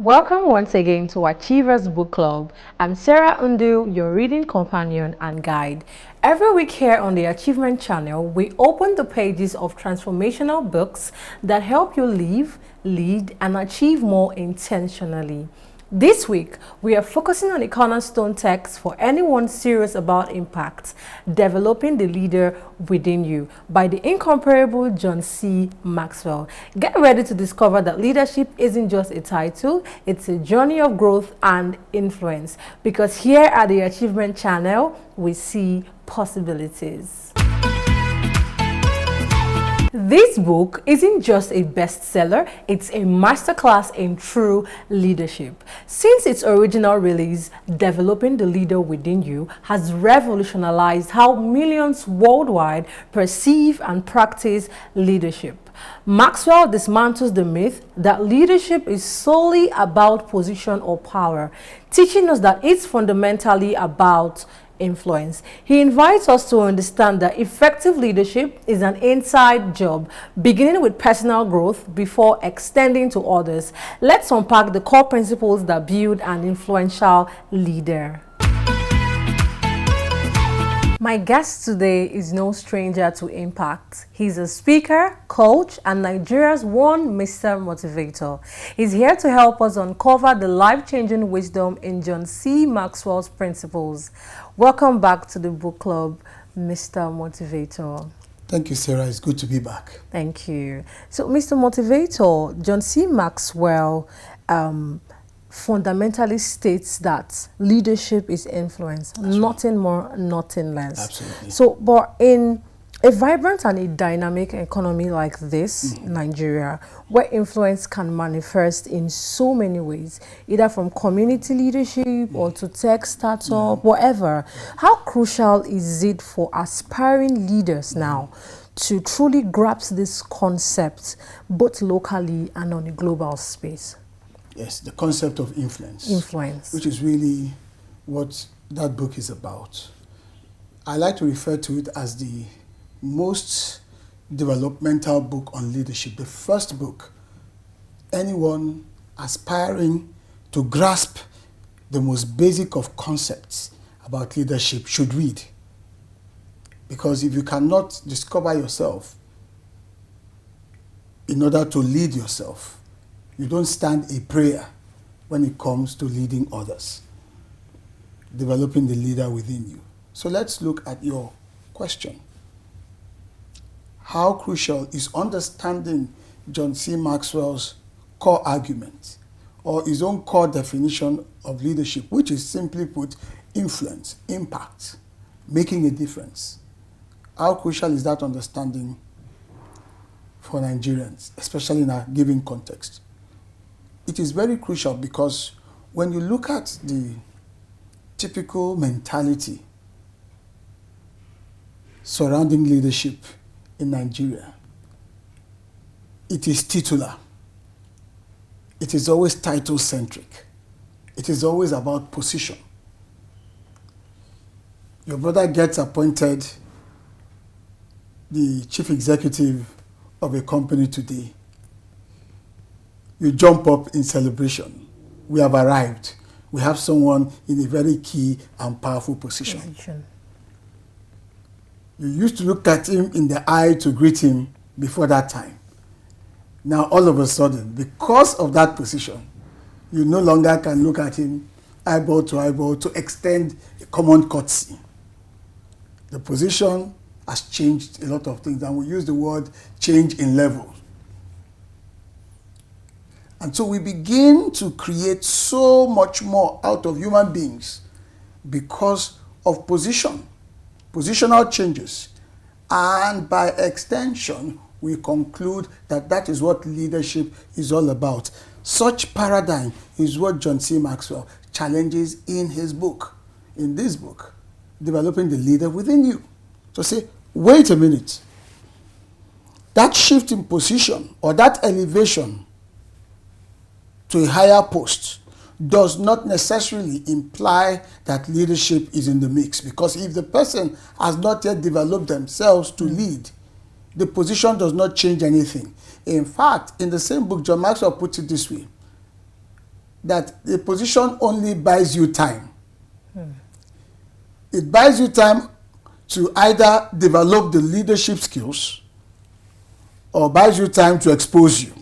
Welcome once again to Achievers Book Club. I'm Sarah Ndu, your reading companion and guide. Every week here on the Achievement Channel, we open the pages of transformational books that help you live, lead, and achieve more intentionally. This week, we are focusing on a cornerstone text for anyone serious about impact, Developing the Leader Within You by the incomparable John C. Maxwell. Get ready to discover that leadership isn't just a title, it's a journey of growth and influence. Because here at the Achievement Channel, we see possibilities. This book isn't just a bestseller, it's a masterclass in true leadership. Since its original release, Developing the Leader Within You has revolutionized how millions worldwide perceive and practice leadership. Maxwell dismantles the myth that leadership is solely about position or power, teaching us that it's fundamentally about influence. He invites us to understand that effective leadership is an inside job, beginning with personal growth before extending to others. Let's unpack the core principles that build an influential leader. My guest today is no stranger to impact. He's a speaker, coach, and Nigeria's one Mister Motivator. He's here to help us uncover the life-changing wisdom in John C. Maxwell's principles. Welcome back to the book club, Mister Motivator. Thank you, Sarah. It's good to be back. Thank you. So, Mr. Motivator, John C. Maxwell fundamentally states that leadership is influence. That's nothing more, nothing less. Absolutely. So, but in a vibrant and a dynamic economy like this, Nigeria, where influence can manifest in so many ways, either from community leadership or to tech startup, whatever, how crucial is it for aspiring leaders now to truly grasp this concept, both locally and on a global space? Yes, the concept of influence. Influence. Which is really what that book is about. I like to refer to it as the most developmental book on leadership. The first book anyone aspiring to grasp the most basic of concepts about leadership should read. Because if you cannot discover yourself in order to lead yourself, you don't stand a prayer when it comes to leading others, developing the leader within you. So let's look at your question. How crucial is understanding John C. Maxwell's core argument or his own core definition of leadership, which is simply put, influence, impact, making a difference? How crucial is that understanding for Nigerians, especially in a given context? It is very crucial because when you look at the typical mentality surrounding leadership in Nigeria, it is titular. It is always title-centric. It is always about position. Your brother gets appointed the chief executive of a company today. You jump up in celebration. We have arrived. We have someone in a very key and powerful position. You used to look at him in the eye to greet him before that time. Now, all of a sudden, because of that position, you no longer can look at him eyeball to extend a common courtesy. The position has changed a lot of things, and we use the word change in level. And so we begin to create so much more out of human beings because of position, positional changes. And by extension, we conclude that that is what leadership is all about. Such paradigm is what John C. Maxwell challenges in his book, in this book, Developing the Leader Within You. So say, wait a minute. That shift in position or that elevation to a higher post does not necessarily imply that leadership is in the mix, because if the person has not yet developed themselves to lead, the position does not change anything. In fact, in the same book, John Maxwell puts it this way: that the position only buys you time. It buys you time to either develop the leadership skills or buys you time to expose you.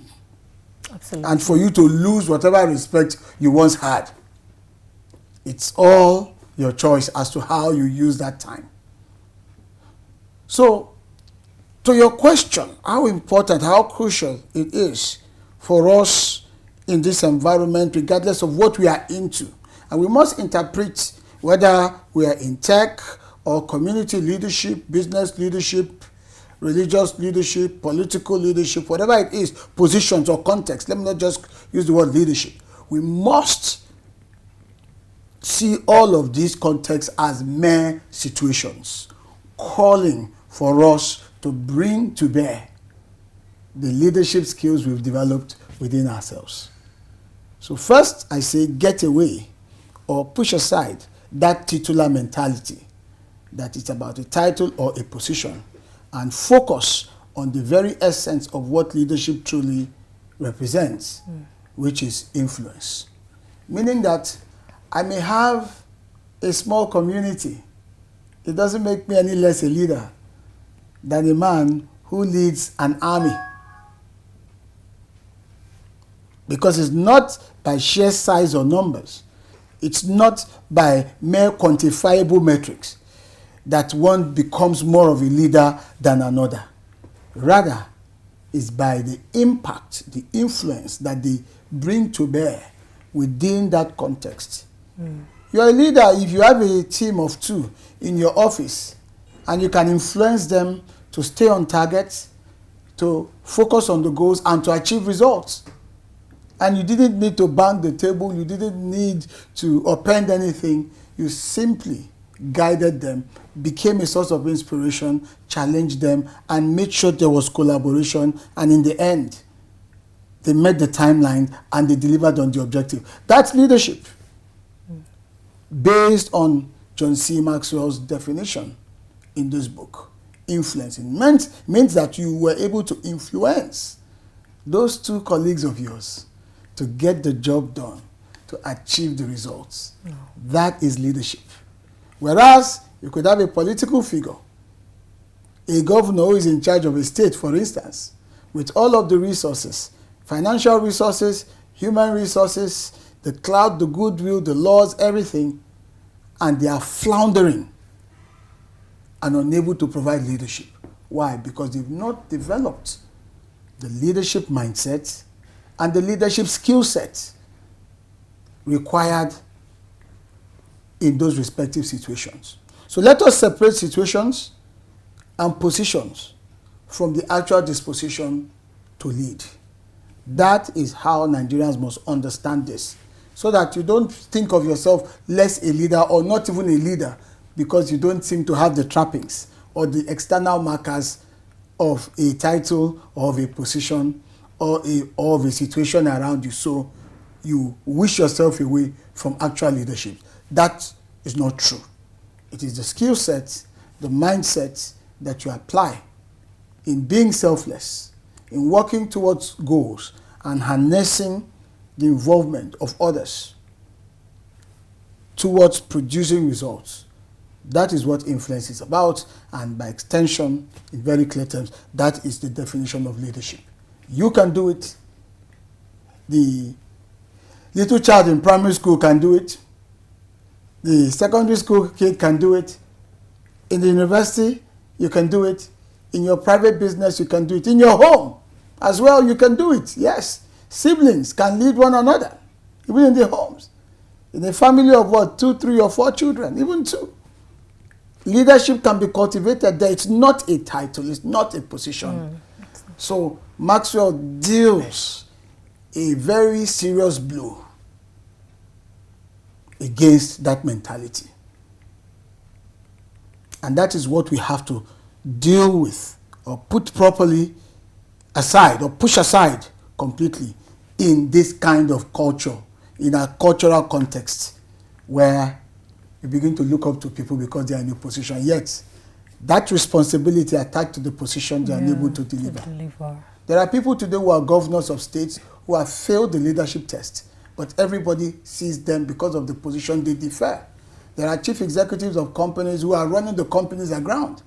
Absolutely. And for you to lose whatever respect you once had. It's all your choice as to how you use that time. So, to your question, how important, how crucial it is for us in this environment, regardless of what we are into. And we must interpret whether we are in tech or community leadership, business leadership, religious leadership, political leadership, whatever it is, positions or context. Let me not just use the word leadership. We must see all of these contexts as mere situations, calling for us to bring to bear the leadership skills we've developed within ourselves. So first, I say get away or push aside that titular mentality, that it's about a title or a position, and focus on the very essence of what leadership truly represents, which is influence. Meaning that I may have a small community. It doesn't make me any less a leader than a man who leads an army. Because it's not by sheer size or numbers. It's not by mere quantifiable metrics that one becomes more of a leader than another. Rather, it's by the impact, the influence that they bring to bear within that context. You're a leader if you have a team of 2 in your office and you can influence them to stay on target, to focus on the goals, and to achieve results. And you didn't need to bang the table, you didn't need to append anything, you simply guided them, became a source of inspiration, challenged them, and made sure there was collaboration, and in the end, they met the timeline and they delivered on the objective. That's leadership. Based on John C. Maxwell's definition in this book. Influencing means that you were able to influence those 2 colleagues of yours to get the job done, to achieve the results. That is leadership. Whereas you could have a political figure, a governor who is in charge of a state, for instance, with all of the resources, financial resources, human resources, the clout, the goodwill, the laws, everything, and they are floundering and unable to provide leadership. Why? Because they've not developed the leadership mindset and the leadership skill set required in those respective situations. So let us separate situations and positions from the actual disposition to lead. That is how Nigerians must understand this, so that you don't think of yourself less a leader or not even a leader because you don't seem to have the trappings or the external markers of a title or of a position or of a situation around you. So you wish yourself away from actual leadership. That is not true. It is the skill set, the mindset that you apply in being selfless, in working towards goals and harnessing the involvement of others towards producing results. That is what influence is about, and by extension, in very clear terms, that is the definition of leadership. You can do it. The little child in primary school can do it. The secondary school kid can do it. In the university, you can do it. In your private business, you can do it. In your home as well, you can do it. Yes. Siblings can lead one another, even in their homes. In a family of what, 2, 3, or 4 children, even 2. Leadership can be cultivated there. It's not a title, it's not a position. So Maxwell deals a very serious blow against that mentality. And that is what we have to deal with, or put properly aside, or push aside completely in this kind of culture, in a cultural context where you begin to look up to people because they are in a position, yet that responsibility attached to the position they are unable to deliver. There are people today who are governors of states who have failed the leadership test but everybody sees them because of the position they defer. There are chief executives of companies who are running the companies aground.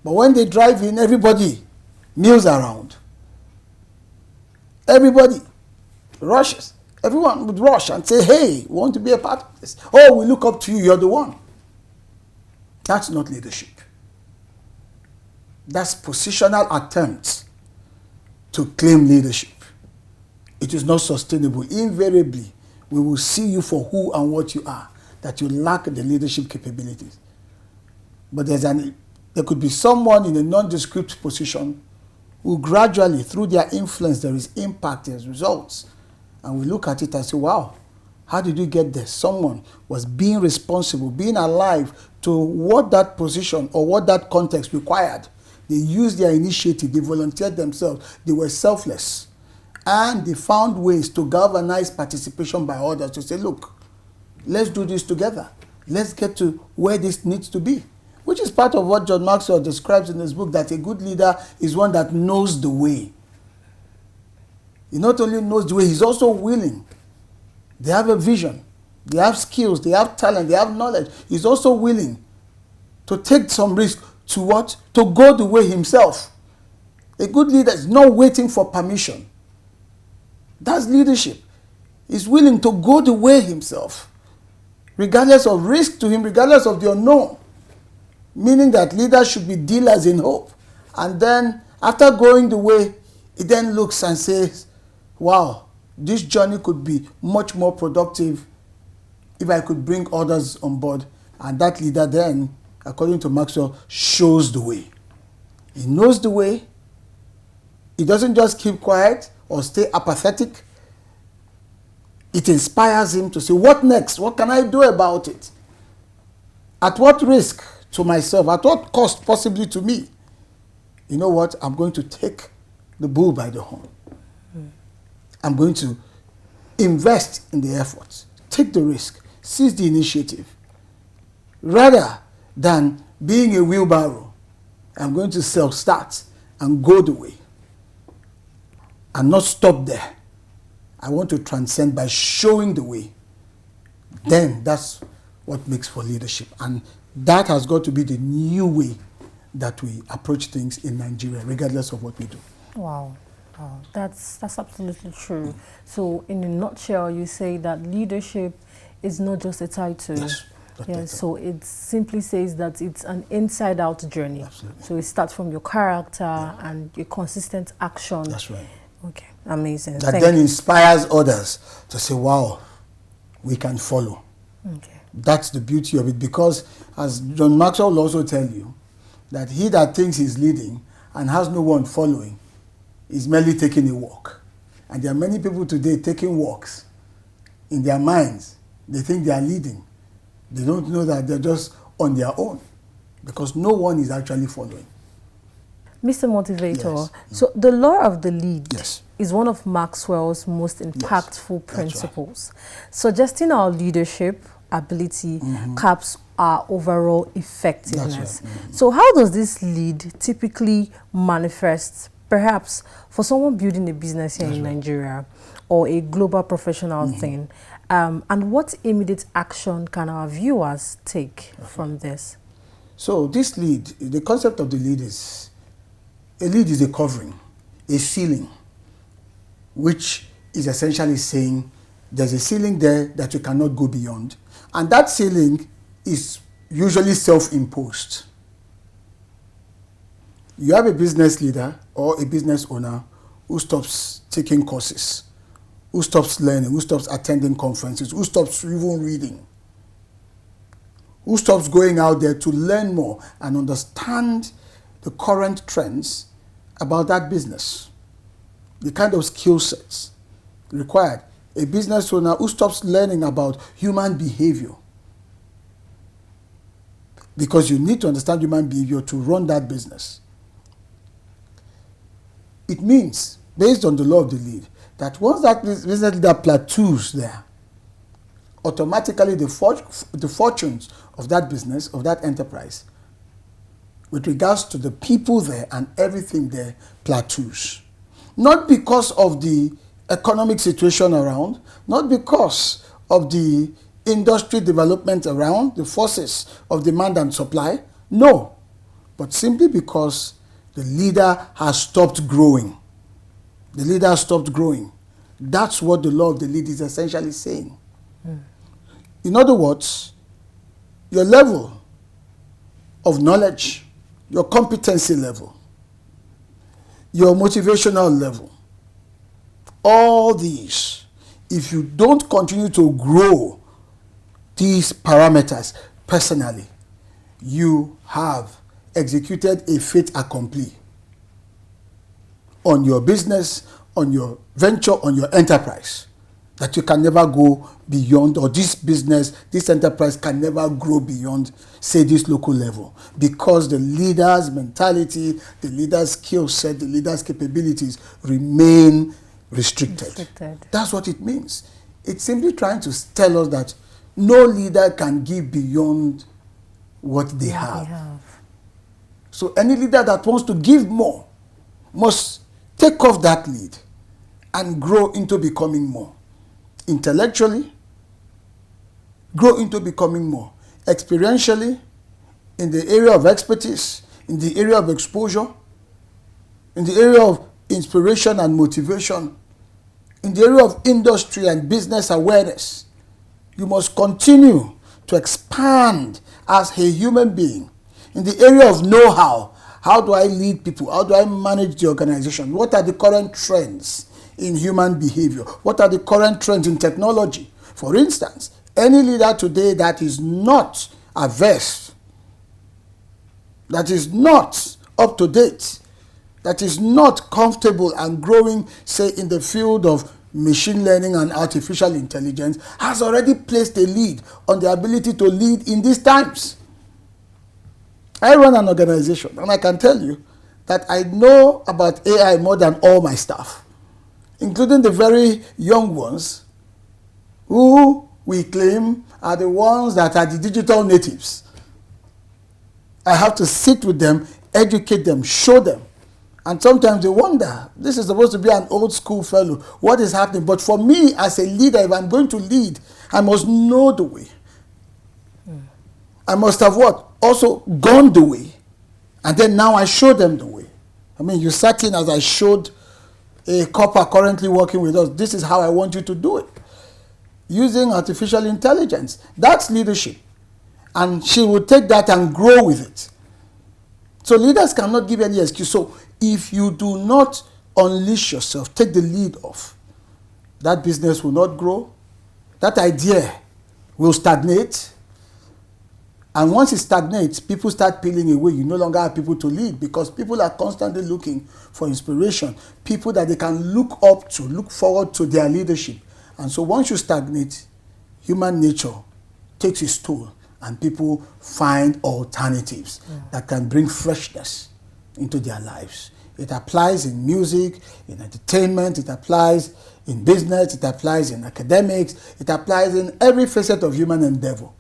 But when they drive in, everybody mills around. Everybody rushes. Everyone would rush and say, hey, we want to be a part of this. Oh, we look up to you, you're the one. That's not leadership. That's positional attempts to claim leadership. It is not sustainable. Invariably, we will see you for who and what you are, that you lack the leadership capabilities. But there could be someone in a nondescript position who gradually, through their influence, there is impact, there's results. And we look at it and say, wow, how did you get there? Someone was being responsible, being alive to what that position or what that context required. They used their initiative, they volunteered themselves, they were selfless. And they found ways to galvanize participation by others to say, look, let's do this together. Let's get to where this needs to be. Which is part of what John Maxwell describes in his book, that a good leader is one that knows the way. He not only knows the way, he's also willing. They have a vision, they have skills, they have talent, they have knowledge. He's also willing to take some risk to what? To go the way himself. A good leader is not waiting for permission. That's leadership. He's willing to go the way himself, regardless of risk to him, regardless of the unknown. Meaning that leaders should be dealers in hope. And then, after going the way, he then looks and says, wow, this journey could be much more productive if I could bring others on board. And that leader then, according to Maxwell, shows the way. He knows the way. He doesn't just keep quiet or stay apathetic. It inspires him to say, what next? What can I do about it? At what risk to myself? At what cost possibly to me? You know what? I'm going to take the bull by the horn. I'm going to invest in the effort, take the risk, seize the initiative. Rather than being a wheelbarrow, I'm going to self-start and go the way. And not stop there. I want to transcend by showing the way. Then that's what makes for leadership. And that has got to be the new way that we approach things in Nigeria, regardless of what we do. Wow. Wow. That's absolutely true. So in a nutshell, you say that leadership is not just a title. Yes. Yeah, so it simply says that it's an inside-out journey. Absolutely. So it starts from your character and your consistent action. That's right. Okay, amazing. That then inspires others to say, wow, we can follow. Okay. That's the beauty of it, because as John Maxwell will also tell you, that he that thinks he's leading and has no one following is merely taking a walk. And there are many people today taking walks in their minds. They think they are leading. They don't know that they're just on their own, because no one is actually following. Mr. Motivator, Yes. so the law of the lead Yes. is one of Maxwell's most impactful That's principles, suggesting our leadership ability caps our overall effectiveness. That's right. So how does this lead typically manifest, perhaps for someone building a business here in Nigeria or a global professional thing? And what immediate action can our viewers take from this? So this lead, the concept of the lead is, a lead is a covering, a ceiling, which is essentially saying there's a ceiling there that you cannot go beyond. And that ceiling is usually self-imposed. You have a business leader or a business owner who stops taking courses, who stops learning, who stops attending conferences, who stops even reading, who stops going out there to learn more and understand the current trends about that business, the kind of skill sets required. A business owner who stops learning about human behavior, because you need to understand human behavior to run that business. It means, based on the law of the lead, that once that business leader plateaus there, automatically the fortunes of that business, of that enterprise, with regards to the people there and everything there, plateaus. Not because of the economic situation around, not because of the industry development around, the forces of demand and supply. No, but simply because the leader has stopped growing. The leader has stopped growing. That's what the law of the lead is essentially saying. In other words, your level of knowledge, your competency level, your motivational level, all these, if you don't continue to grow these parameters personally, you have executed a fait accompli on your business, on your venture, on your enterprise, that you can never go beyond, or this business, this enterprise can never grow beyond, say, this local level, because the leader's mentality, the leader's skill set, the leader's capabilities remain restricted. That's what it means. It's simply trying to tell us that no leader can give beyond what they have. So any leader that wants to give more must take off that lead and grow into becoming more. Intellectually, grow into becoming more. Experientially, in the area of expertise, in the area of exposure, in the area of inspiration and motivation, in the area of industry and business awareness. You must continue to expand as a human being. In the area of know-how, how do I lead people? How do I manage the organization? What are the current trends in human behavior? What are the current trends in technology? For instance, any leader today that is not averse, that is not up to date, that is not comfortable and growing, say, in the field of machine learning and artificial intelligence, has already placed a lead on the ability to lead in these times. I run an organization, and I can tell you that I know about AI more than all my staff, including the very young ones who we claim are the ones that are the digital natives. I have to sit with them, educate them, show them. And sometimes they wonder, this is supposed to be an old school fellow, what is happening? But for me as a leader, if I'm going to lead, I must know the way. I must have what? Also gone the way. And then now I show them the way. I mean, you sat in as I showed a copper currently working with us. This is how I want you to do it. Using artificial intelligence. That's leadership. And she will take that and grow with it. So leaders cannot give any excuse. So if you do not unleash yourself, take the lead off, that business will not grow. That idea will stagnate. And once it stagnates, people start peeling away. You no longer have people to lead because people are constantly looking for inspiration, people that they can look up to, look forward to their leadership. And so once you stagnate, human nature takes its toll and people find alternatives that can bring freshness into their lives. It applies in music, in entertainment, it applies in business, it applies in academics, it applies in every facet of human endeavor.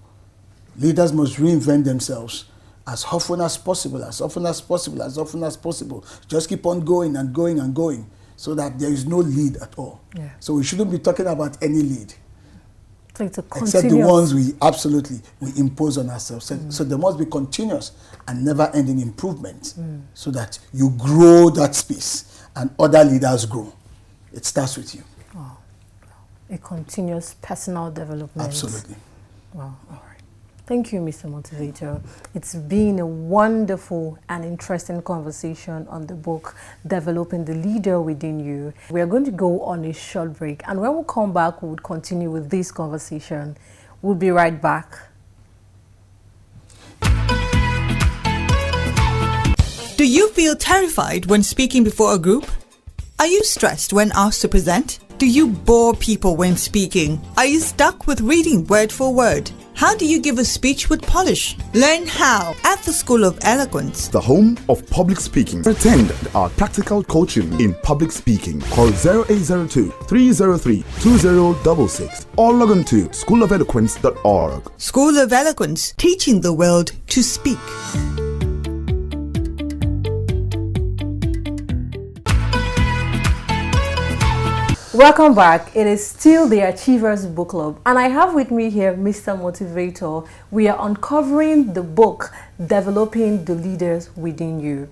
Leaders must reinvent themselves as often as possible, as often as possible, as often as possible. Just keep on going and going and going so that there is no lead at all. Yeah. So we shouldn't be talking about any lead. So it's a except the ones we impose on ourselves. So there must be continuous and never-ending improvement so that you grow that space and other leaders grow. It starts with you. Oh, a continuous personal development. Absolutely. Wow. All right. Thank you, Mr. Motivator. It's been a wonderful and interesting conversation on the book, Developing the Leader Within You. We are going to go on a short break, and when we come back, we'll continue with this conversation. We'll be right back. Do you feel terrified when speaking before a group? Are you stressed when asked to present? Do you bore people when speaking? Are you stuck with reading word for word? How do you give a speech with polish? Learn how at the School of Eloquence, the home of public speaking. Attend our practical coaching in public speaking. Call 0802-303-2066 or log on to schoolofeloquence.org. School of Eloquence, teaching the world to speak. Welcome back. It is still the Achievers Book Club, and I have with me here Mr. Motivator. We are uncovering the book, Developing the Leaders Within You.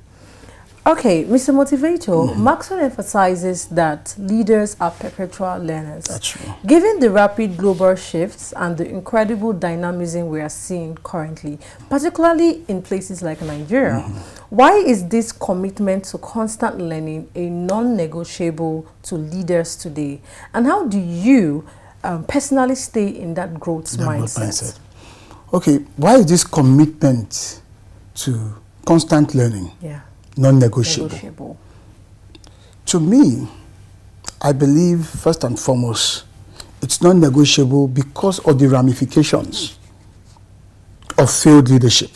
Okay, Mr. Motivator, Maxwell emphasizes that leaders are perpetual learners. That's true. Given the rapid global shifts and the incredible dynamism we are seeing currently, particularly in places like Nigeria, why is this commitment to constant learning a non-negotiable to leaders today? And how do you personally stay in that growth mindset? Okay, why is this commitment to constant learning non-negotiable? To me, I believe first and foremost, it's non-negotiable because of the ramifications of failed leadership.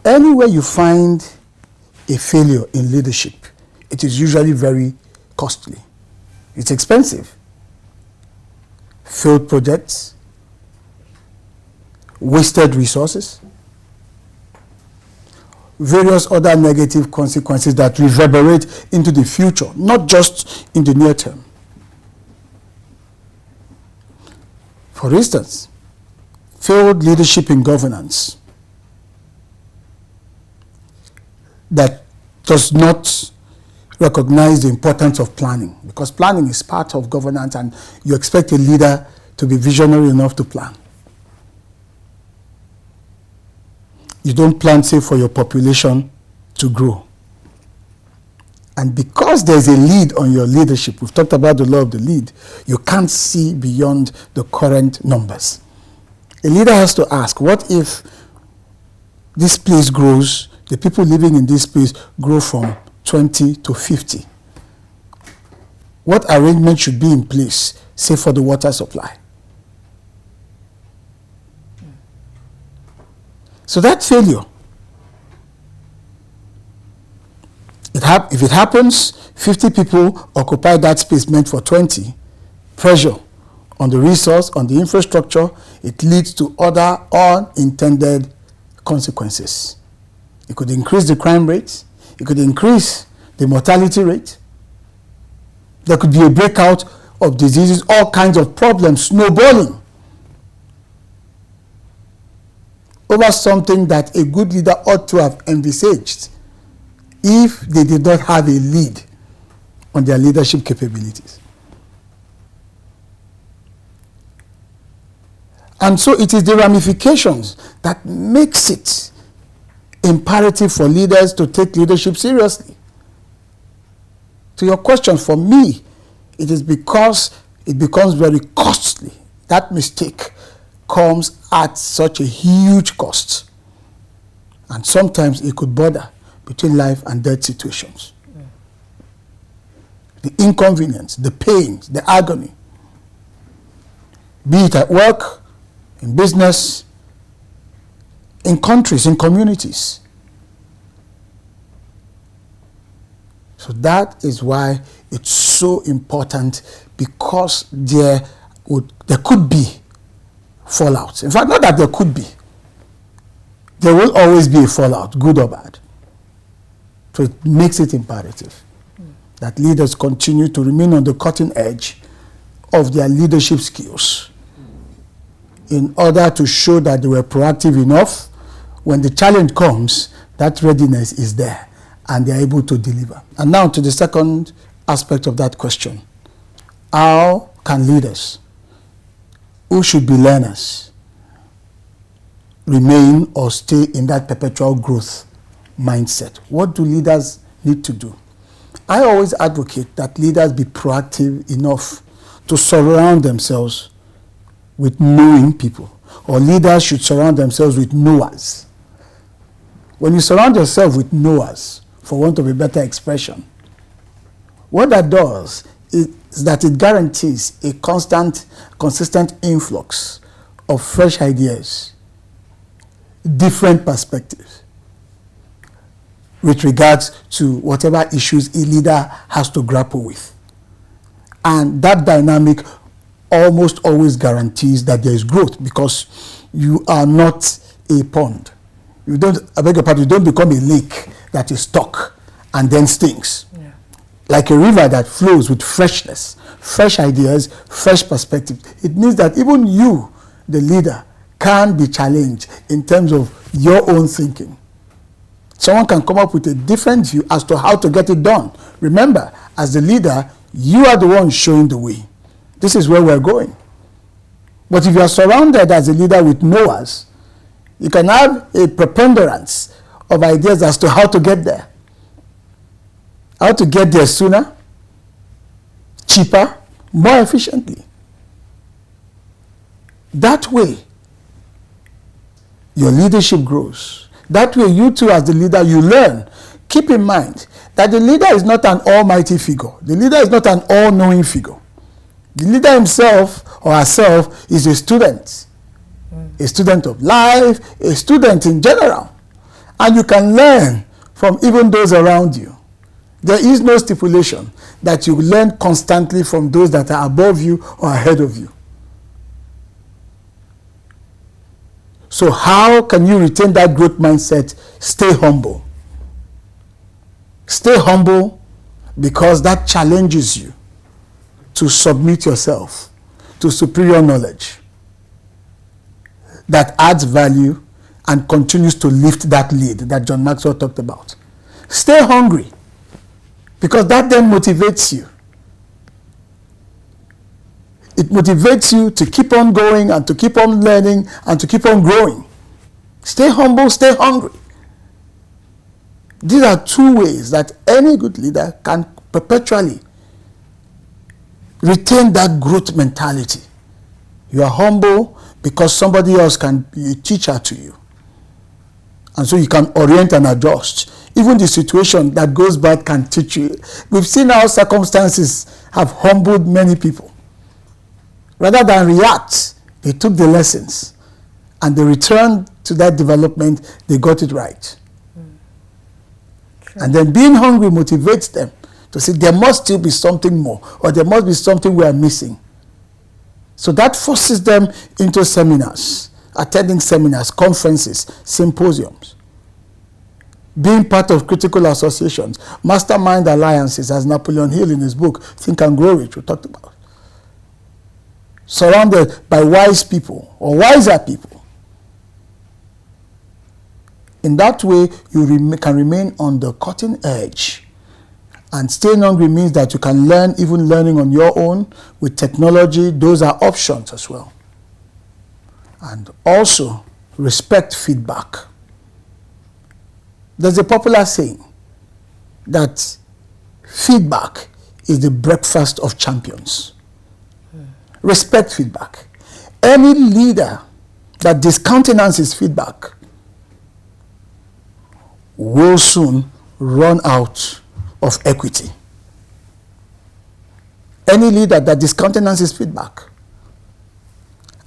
Anywhere you find a failure in leadership, it is usually very costly. It's expensive. Failed projects, wasted resources, various other negative consequences that reverberate into the future, not just in the near term. For instance, failed leadership in governance that does not recognize the importance of planning, because planning is part of governance and you expect a leader to be visionary enough to plan. You don't plan, say, for your population to grow. And because there's a lead on your leadership, we've talked about the law of the lead, you can't see beyond the current numbers. A leader has to ask, what if this place grows, the people living in this place grow from 20 to 50? What arrangement should be in place, say, for the water supply? So that failure, if it happens, 50 people occupy that space meant for 20, pressure on the resource, on the infrastructure, it leads to other unintended consequences. It could increase the crime rate, it could increase the mortality rate, there could be a breakout of diseases, all kinds of problems snowballing over something that a good leader ought to have envisaged if they did not have a lead on their leadership capabilities. And so it is the ramifications that makes it imperative for leaders to take leadership seriously. To your question, for me, it is because it becomes very costly. That mistake comes at such a huge cost. And sometimes it could border between life and death situations. The inconvenience, the pain, the agony, be it at work, in business, in countries, in communities. So that is why it's so important, because there could be fallout. In fact, not that there could be. There will always be a fallout, good or bad. So it makes it imperative that leaders continue to remain on the cutting edge of their leadership skills in order to show that they were proactive enough. When the challenge comes, that readiness is there and they are able to deliver. And now to the second aspect of that question. How can leaders who should be learners remain or stay in that perpetual growth mindset? What do leaders need to do? I always advocate that leaders be proactive enough to surround themselves with knowing people, or leaders should surround themselves with knowers. When you surround yourself with knowers, for want of a better expression, what that does is that it guarantees a consistent influx of fresh ideas, different perspectives with regards to whatever issues a leader has to grapple with. And that dynamic almost always guarantees that there is growth, because you are not a pond. You don't, I beg your pardon, you don't become a lake that is stuck and then stinks. Yeah. like a river that flows with freshness, fresh ideas, fresh perspective. It means that even you, the leader, can be challenged in terms of your own thinking. Someone can come up with a different view as to how to get it done. Remember, as the leader, you are the one showing the way. This is where we're going. But if you are surrounded as a leader with knowers, you can have a preponderance of ideas as to how to get there. How to get there sooner, cheaper, more efficiently. That way, your leadership grows. That way, you too, as the leader, you learn. Keep in mind that the leader is not an almighty figure. The leader is not an all-knowing figure. The leader himself or herself is a student of life, a student in general. And you can learn from even those around you. There is no stipulation that you learn constantly from those that are above you or ahead of you. So how can you retain that growth mindset? Stay humble. Stay humble because that challenges you to submit yourself to superior knowledge that adds value and continues to lift that lead that John Maxwell talked about. Stay hungry because that then motivates you. It motivates you to keep on going and to keep on learning and to keep on growing. Stay humble, stay hungry. These are two ways that any good leader can perpetually retain that growth mentality. You are humble because somebody else can be a teacher to you. And so you can orient and adjust. Even the situation that goes bad can teach you. We've seen how circumstances have humbled many people. Rather than react, they took the lessons and they returned to that development, they got it right. And then being hungry motivates them to say there must still be something more, or there must be something we are missing. So that forces them into seminars, attending seminars, conferences, symposiums, being part of critical associations, mastermind alliances, as Napoleon Hill in his book, Think and Grow Rich, we talked about. Surrounded by wise people, or wiser people. In that way, you can remain on the cutting edge. And staying hungry means that you can learn, even learning on your own with technology. Those are options as well. And also, respect feedback. There's a popular saying that feedback is the breakfast of champions. Respect feedback. Any leader that discountenances feedback will soon run out of equity. Any leader that discountenances feedback.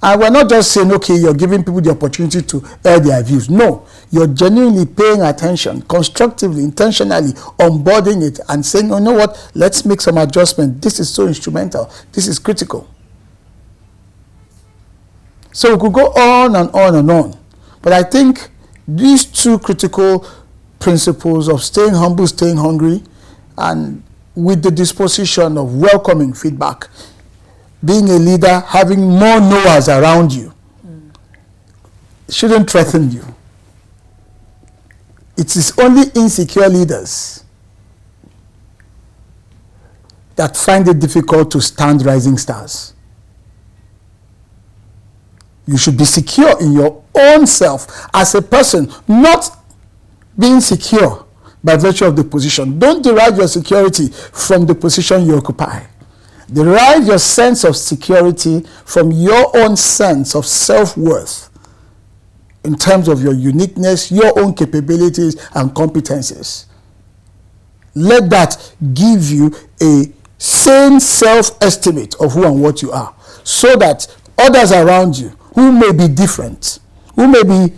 And we're not just saying, okay, you're giving people the opportunity to air their views. No, you're genuinely paying attention, constructively, intentionally, onboarding it and saying, you know what, let's make some adjustment. This is so instrumental. This is critical. So we could go on and on and on. But I think these two critical principles of staying humble, staying hungry, and with the disposition of welcoming feedback, being a leader, having more knowers around you, shouldn't threaten you. It is only insecure leaders that find it difficult to stand rising stars. You should be secure in your own self as a person, not being secure by virtue of the position. Don't derive your security from the position you occupy. Derive your sense of security from your own sense of self-worth in terms of your uniqueness, your own capabilities and competencies. Let that give you a sane self-estimate of who and what you are, so that others around you who may be different, who may be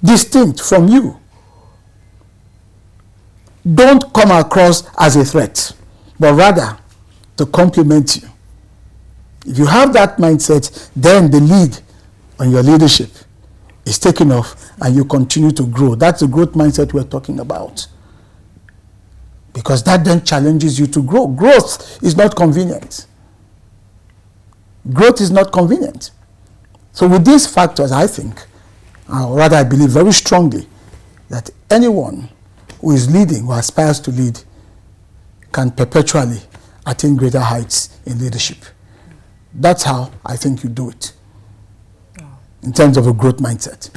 distinct from you, don't come across as a threat, but rather to complement you. If you have that mindset, then the lead on your leadership is taken off and you continue to grow. That's the growth mindset we're talking about. because that then challenges you to grow. Growth is not convenient. Growth is not convenient. So with these factors, I think, or rather I believe very strongly, that anyone who is leading, who aspires to lead, can perpetually attain greater heights in leadership. That's how I think you do it, in terms of a growth mindset.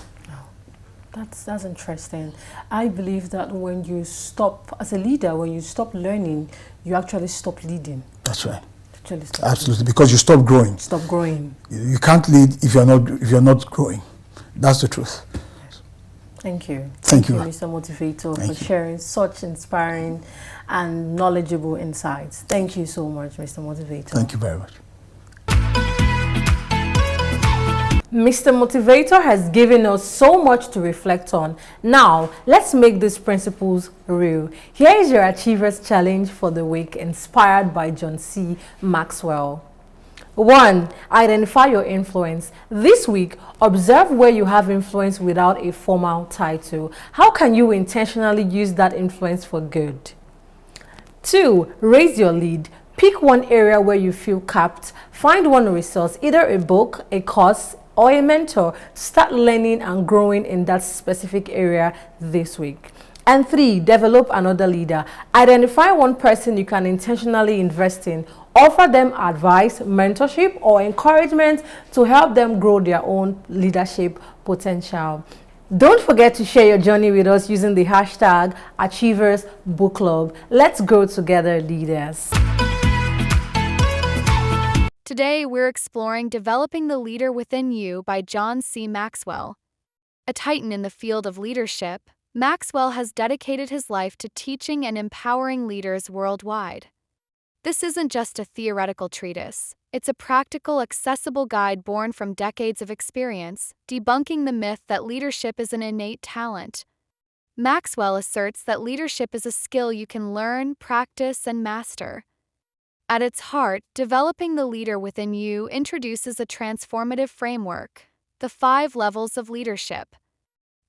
That's interesting. I believe that when you stop, as a leader, when you stop learning, you actually stop leading. That's right. Actually stop Absolutely, leading. because you stop growing. Stop growing. You can't lead if you're not growing. That's the truth. Thank you. Thank you, Mr. Motivator, Thank for you. sharing such inspiring and knowledgeable insights. Thank you so much, Mr. Motivator. Thank you very much. Mr. Motivator has given us so much to reflect on. Now, let's make these principles real. Here is your Achievers Challenge for the week, inspired by John C. Maxwell. 1. Identify your influence. This week, observe where you have influence without a formal title. How can you intentionally use that influence for good? 2. Raise your lead. Pick one area where you feel capped. Find one resource, either a book, a course, or a mentor. Start learning and growing in that specific area this week. And 3, develop another leader. Identify one person you can intentionally invest in. Offer them advice, mentorship, or encouragement to help them grow their own leadership potential. Don't forget to share your journey with us using the hashtag #AchieversBookClub. Let's grow together, leaders. Today, we're exploring Developing the Leader Within You by John C. Maxwell. A titan in the field of leadership, Maxwell has dedicated his life to teaching and empowering leaders worldwide. This isn't just a theoretical treatise. It's a practical, accessible guide born from decades of experience, debunking the myth that leadership is an innate talent. Maxwell asserts that leadership is a skill you can learn, practice, and master. At its heart, Developing the Leader Within You introduces a transformative framework, the 5 levels of leadership.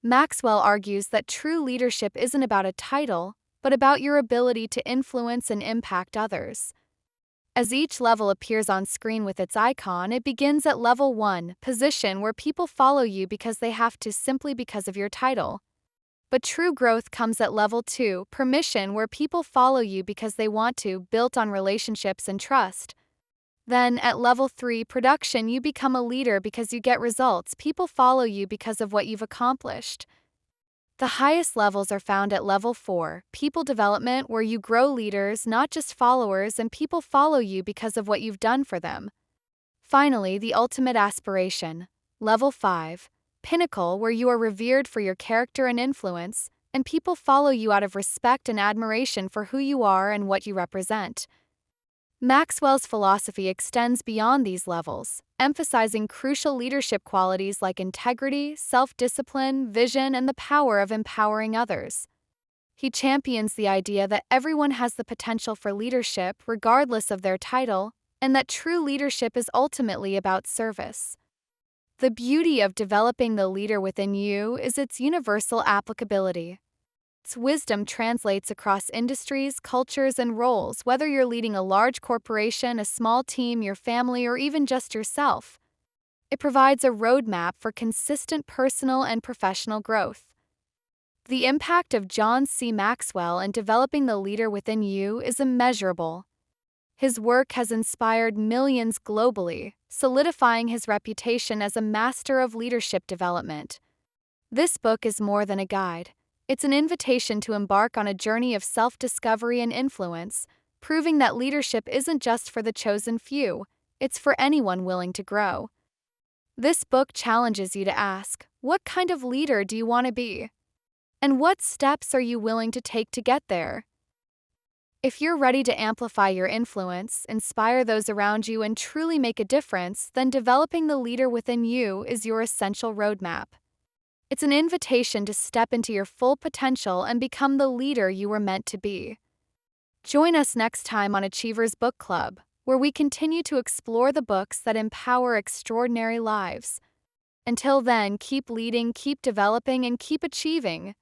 Maxwell argues that true leadership isn't about a title, but about your ability to influence and impact others. As each level appears on screen with its icon, it begins at level 1, position, where people follow you because they have to, simply because of your title. But true growth comes at level 2, permission, where people follow you because they want to, built on relationships and trust. Then, at level 3, production, you become a leader because you get results. People follow you because of what you've accomplished. The highest levels are found at level 4, people development, where you grow leaders, not just followers, and people follow you because of what you've done for them. Finally, the ultimate aspiration, level 5, pinnacle, where you are revered for your character and influence, and people follow you out of respect and admiration for who you are and what you represent. Maxwell's philosophy extends beyond these levels, emphasizing crucial leadership qualities like integrity, self-discipline, vision, and the power of empowering others. He champions the idea that everyone has the potential for leadership regardless of their title, and that true leadership is ultimately about service. The beauty of Developing the Leader Within You is its universal applicability. Its wisdom translates across industries, cultures, and roles, whether you're leading a large corporation, a small team, your family, or even just yourself. It provides a roadmap for consistent personal and professional growth. The impact of John C. Maxwell in Developing the Leader Within You is immeasurable. His work has inspired millions globally, solidifying his reputation as a master of leadership development. This book is more than a guide. It's an invitation to embark on a journey of self-discovery and influence, proving that leadership isn't just for the chosen few, it's for anyone willing to grow. This book challenges you to ask, what kind of leader do you want to be? And what steps are you willing to take to get there? If you're ready to amplify your influence, inspire those around you, and truly make a difference, then Developing the Leader Within You is your essential roadmap. It's an invitation to step into your full potential and become the leader you were meant to be. Join us next time on Achievers Book Club, where we continue to explore the books that empower extraordinary lives. Until then, keep leading, keep developing, and keep achieving.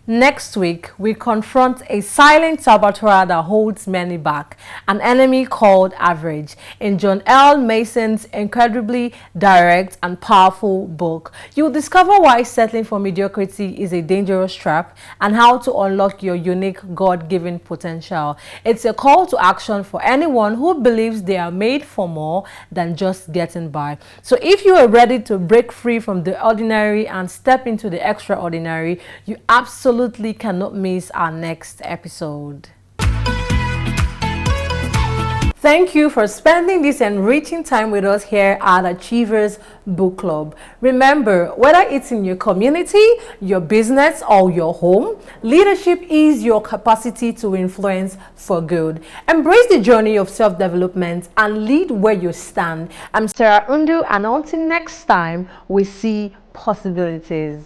Next week, we confront a silent saboteur that holds many back, an enemy called average, in John L. Mason's incredibly direct and powerful book. You'll discover why settling for mediocrity is a dangerous trap and how to unlock your unique God-given potential. It's a call to action for anyone who believes they are made for more than just getting by. So if you are ready to break free from the ordinary and step into the extraordinary, you absolutely cannot miss our next episode. Thank you for spending this enriching time with us here at Achievers Book Club. Remember, whether it's in your community, your business, or your home, leadership is your capacity to influence for good. Embrace the journey of self-development and lead where you stand. I'm Sarah Ndu, and until next time, we see possibilities.